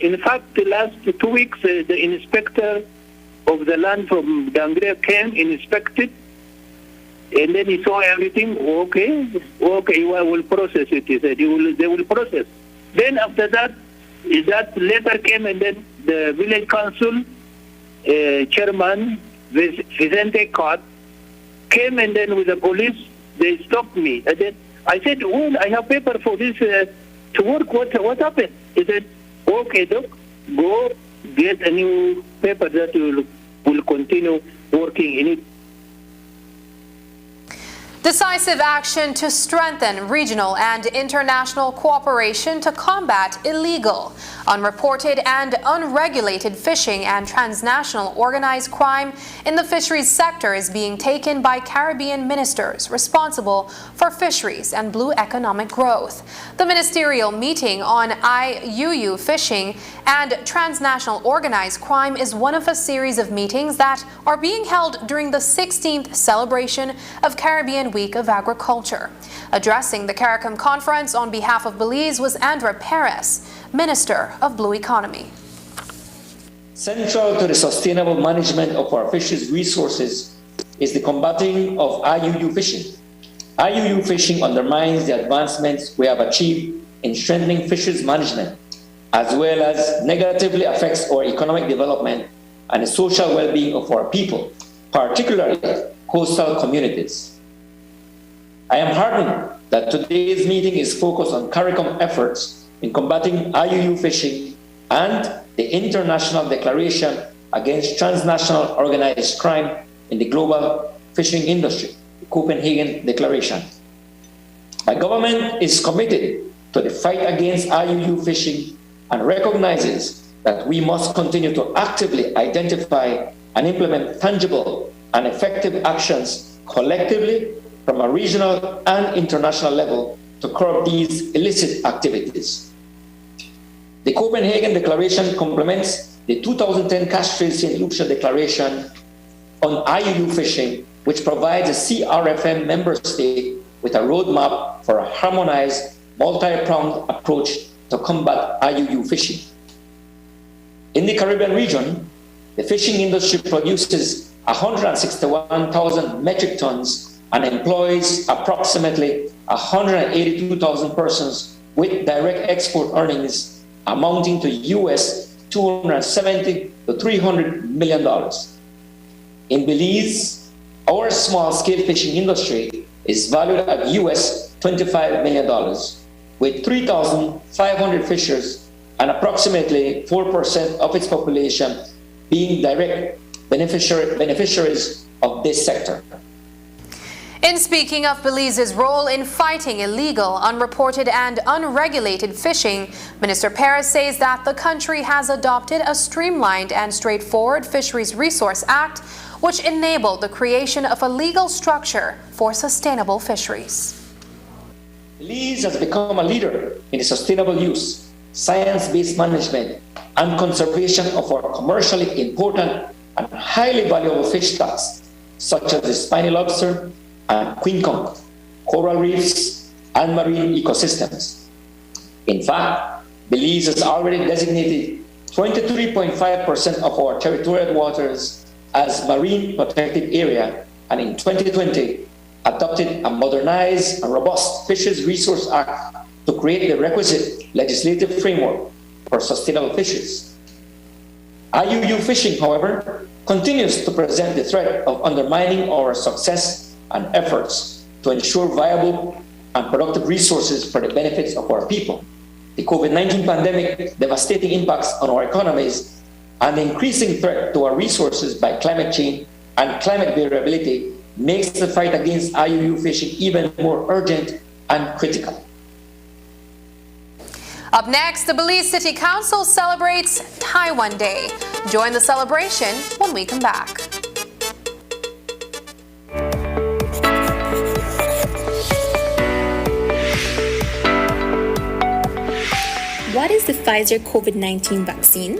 in fact, the last 2 weeks, the inspector of the land from Dangre came, inspected, and then he saw everything. Okay, I will process it. He said, they will process. Then after that, that letter came, and then the village council chairman, Vicente Cott, came, and then with the police, they stopped me. And then I said, well, I have paper for this to work. What happened? He said, okay, doc, go get a new paper that will continue working in it. Decisive action to strengthen regional and international cooperation to combat illegal, unreported and unregulated fishing and transnational organized crime in the fisheries sector is being taken by Caribbean ministers responsible for fisheries and blue economic growth. The ministerial meeting on IUU fishing and transnational organized crime is one of a series of meetings that are being held during the 16th celebration of Caribbean Week of Agriculture. Addressing the CARICOM conference on behalf of Belize was Andrea Perez, Minister of Blue Economy. Central to the sustainable management of our fisheries resources is the combating of IUU fishing. IUU fishing undermines the advancements we have achieved in strengthening fisheries management, as well as negatively affects our economic development and the social well-being of our people, particularly coastal communities. I am heartened that today's meeting is focused on CARICOM efforts in combating IUU fishing and the International Declaration Against Transnational Organized Crime in the Global Fishing Industry, the Copenhagen Declaration. My government is committed to the fight against IUU fishing and recognizes that we must continue to actively identify and implement tangible and effective actions collectively from a regional and international level to curb these illicit activities. The Copenhagen Declaration complements the 2010 Castries St. Lucia Declaration on IUU fishing, which provides a CRFM member state with a roadmap for a harmonized, multi-pronged approach to combat IUU fishing. In the Caribbean region, the fishing industry produces 161,000 metric tons and employs approximately 182,000 persons with direct export earnings amounting to US $270 to $300 million. In Belize, our small-scale fishing industry is valued at US $25 million, with 3,500 fishers and approximately 4% of its population being direct beneficiaries of this sector. In speaking of Belize's role in fighting illegal, unreported and unregulated fishing, Minister Perez says that the country has adopted a streamlined and straightforward Fisheries Resource Act, which enabled the creation of a legal structure for sustainable fisheries. Belize has become a leader in the sustainable use, science-based management, and conservation of our commercially important and highly valuable fish stocks, such as the spiny lobster and queen conch, coral reefs, and marine ecosystems. In fact, Belize has already designated 23.5% of our territorial waters as marine protected area, and in 2020, adopted a modernized and robust Fisheries Resource Act to create the requisite legislative framework for sustainable fisheries. IUU fishing, however, continues to present the threat of undermining our success and efforts to ensure viable and productive resources for the benefits of our people. The COVID-19 pandemic, devastating impacts on our economies, and the increasing threat to our resources by climate change and climate variability makes the fight against IUU fishing even more urgent and critical. Up next, the Belize City Council celebrates Taiwan Day. Join the celebration when we come back. What is the Pfizer COVID-19 vaccine?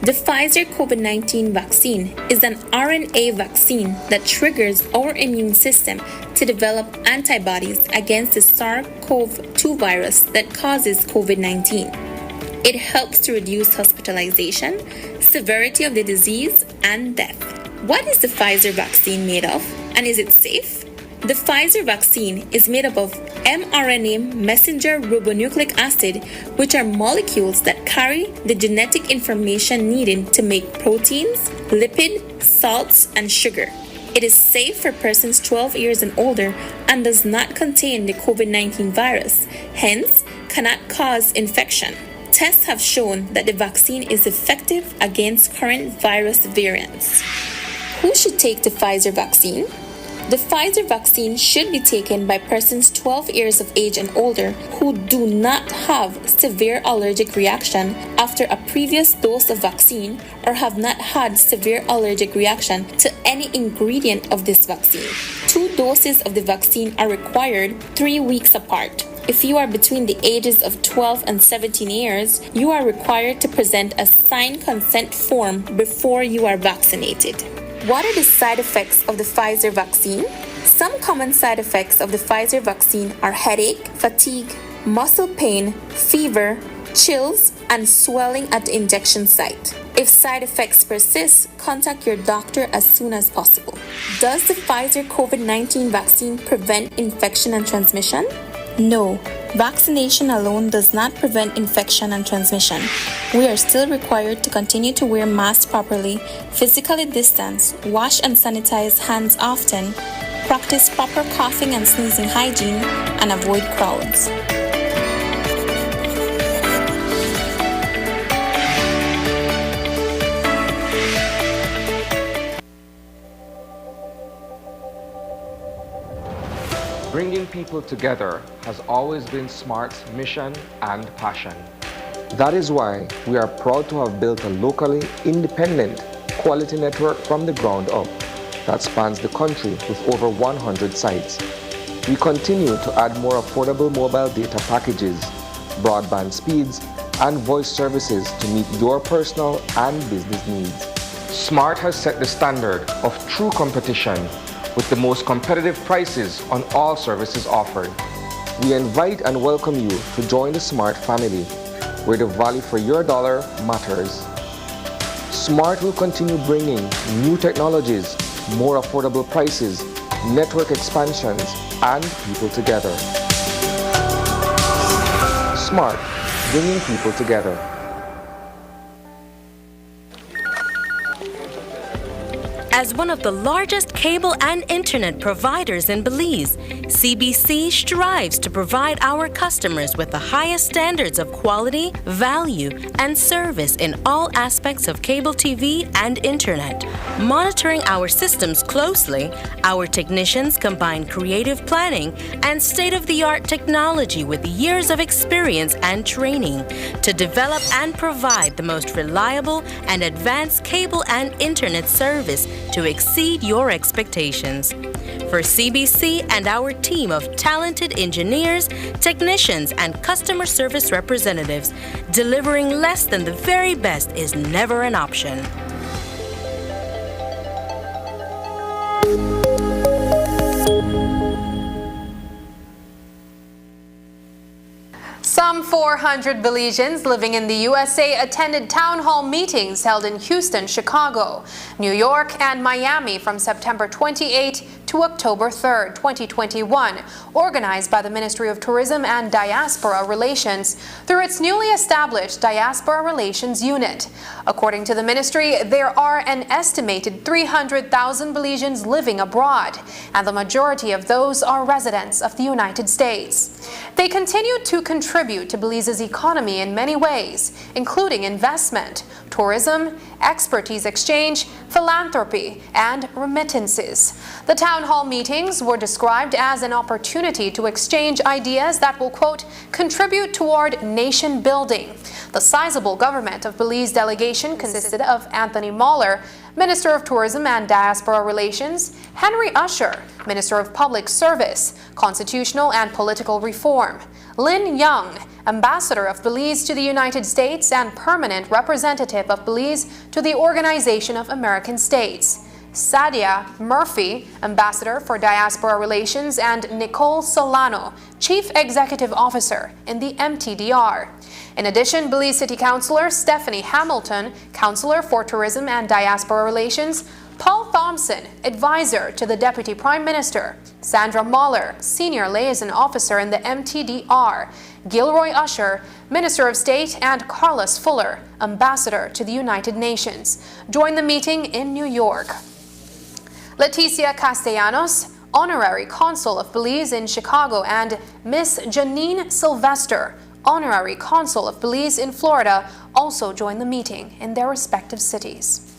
The Pfizer COVID-19 vaccine is an RNA vaccine that triggers our immune system to develop antibodies against the SARS-CoV-2 virus that causes COVID-19. It helps to reduce hospitalization, severity of the disease, and death. What is the Pfizer vaccine made of, and is it safe? The Pfizer vaccine is made up of mRNA messenger ribonucleic acid, which are molecules that carry the genetic information needed to make proteins, lipid, salts, and sugar. It is safe for persons 12 years and older and does not contain the COVID-19 virus, hence cannot cause infection. Tests have shown that the vaccine is effective against current virus variants. Who should take the Pfizer vaccine? The Pfizer vaccine should be taken by persons 12 years of age and older who do not have severe allergic reaction after a previous dose of vaccine or have not had severe allergic reaction to any ingredient of this vaccine. 2 doses of the vaccine are required 3 weeks apart. If you are between the ages of 12 and 17 years, you are required to present a signed consent form before you are vaccinated. What are the side effects of the Pfizer vaccine? Some common side effects of the Pfizer vaccine are headache, fatigue, muscle pain, fever, chills, and swelling at the injection site. If side effects persist, contact your doctor as soon as possible. Does the Pfizer COVID-19 vaccine prevent infection and transmission? No, vaccination alone does not prevent infection and transmission. We are still required to continue to wear masks properly, physically distance, wash and sanitize hands often, practice proper coughing and sneezing hygiene, and avoid crowds. Bringing people together has always been SMART's mission and passion. That is why we are proud to have built a locally independent quality network from the ground up that spans the country with over 100 sites. We continue to add more affordable mobile data packages, broadband speeds, and voice services to meet your personal and business needs. SMART has set the standard of true competition with the most competitive prices on all services offered. We invite and welcome you to join the SMART family, where the value for your dollar matters. SMART will continue bringing new technologies, more affordable prices, network expansions, and people together. SMART, bringing people together. As one of the largest cable and internet providers in Belize, CBC strives to provide our customers with the highest standards of quality, value, and service in all aspects of cable TV and internet. Monitoring our systems closely, our technicians combine creative planning and state-of-the-art technology with years of experience and training to develop and provide the most reliable and advanced cable and internet service to exceed your expectations. for CBC and our team of talented engineers, technicians, and customer service representatives, delivering less than the very best is never an option. Some 400 Belizeans living in the USA attended town hall meetings held in Houston, Chicago, New York, and Miami from September 28 to October 3, 2021, organized by the Ministry of Tourism and Diaspora Relations through its newly established Diaspora Relations Unit. According to the ministry, there are an estimated 300,000 Belizeans living abroad, and the majority of those are residents of the United States. They continue to contribute to Belize's economy in many ways, including investment, tourism, expertise exchange, philanthropy, and remittances. The town hall meetings were described as an opportunity to exchange ideas that will, quote, contribute toward nation building. The sizable government of Belize delegation consisted of Anthony Mahler, Minister of Tourism and Diaspora Relations, Henry Usher, Minister of Public Service, Constitutional and Political Reform, Lin Young, Ambassador of Belize to the United States and Permanent Representative of Belize to the Organization of American States, Sadia Murphy, Ambassador for Diaspora Relations, and Nicole Solano, Chief Executive Officer in the MTDR. In addition, Belize City Councilor Stephanie Hamilton, Councilor for Tourism and Diaspora Relations, Paul Thompson, Advisor to the Deputy Prime Minister, Sandra Mahler, Senior Liaison Officer in the MTDR, Gilroy Usher, Minister of State, and Carlos Fuller, Ambassador to the United Nations, joined the meeting in New York. Leticia Castellanos, Honorary Consul of Belize in Chicago, and Miss Janine Sylvester, Honorary Consul of Belize in Florida, also joined the meeting in their respective cities.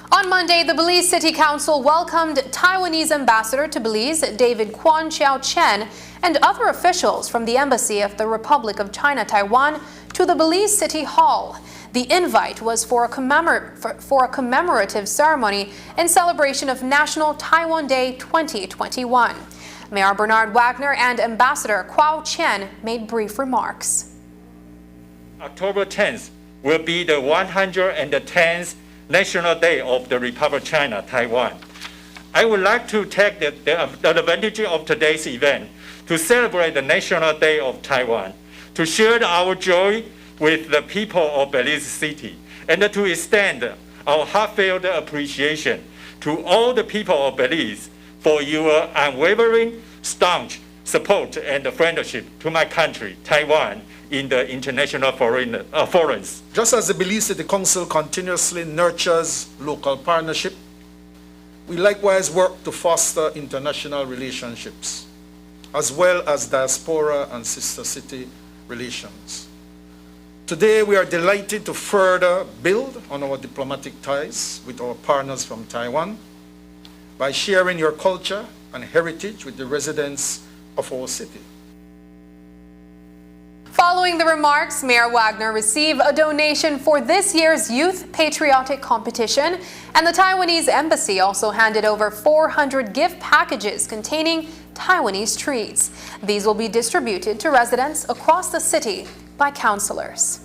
On Monday, the Belize City Council welcomed Taiwanese Ambassador to Belize, David Kwan Chiao Chen, and other officials from the Embassy of the Republic of China, Taiwan, to the Belize City Hall. The invite was for a commemorative ceremony in celebration of National Taiwan Day 2021. Mayor Bernard Wagner and Ambassador Kwao Chen made brief remarks. October 10th will be the 110th National Day of the Republic of China, Taiwan. I would like to take the advantage of today's event to celebrate the National Day of Taiwan, to share our joy with the people of Belize City, and to extend our heartfelt appreciation to all the people of Belize for your unwavering, staunch support and friendship to my country, Taiwan, in the international forums. Just as the Belize City Council continuously nurtures local partnership, we likewise work to foster international relationships, as well as diaspora and sister city relations. Today, we are delighted to further build on our diplomatic ties with our partners from Taiwan by sharing your culture and heritage with the residents of our city. Following the remarks, Mayor Wagner received a donation for this year's Youth Patriotic Competition, and the Taiwanese Embassy also handed over 400 gift packages containing Taiwanese treats. These will be distributed to residents across the city by councilors.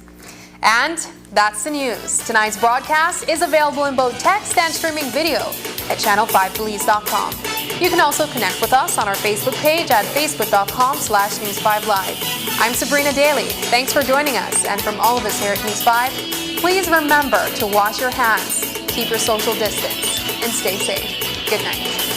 And that's the news. Tonight's broadcast is available in both text and streaming video at channel5belize.com. You can also connect with us on our Facebook page at facebook.com/News5Live. I'm Sabrina Daly. Thanks for joining us. And from all of us here at News 5, please remember to wash your hands, keep your social distance, and stay safe. Good night.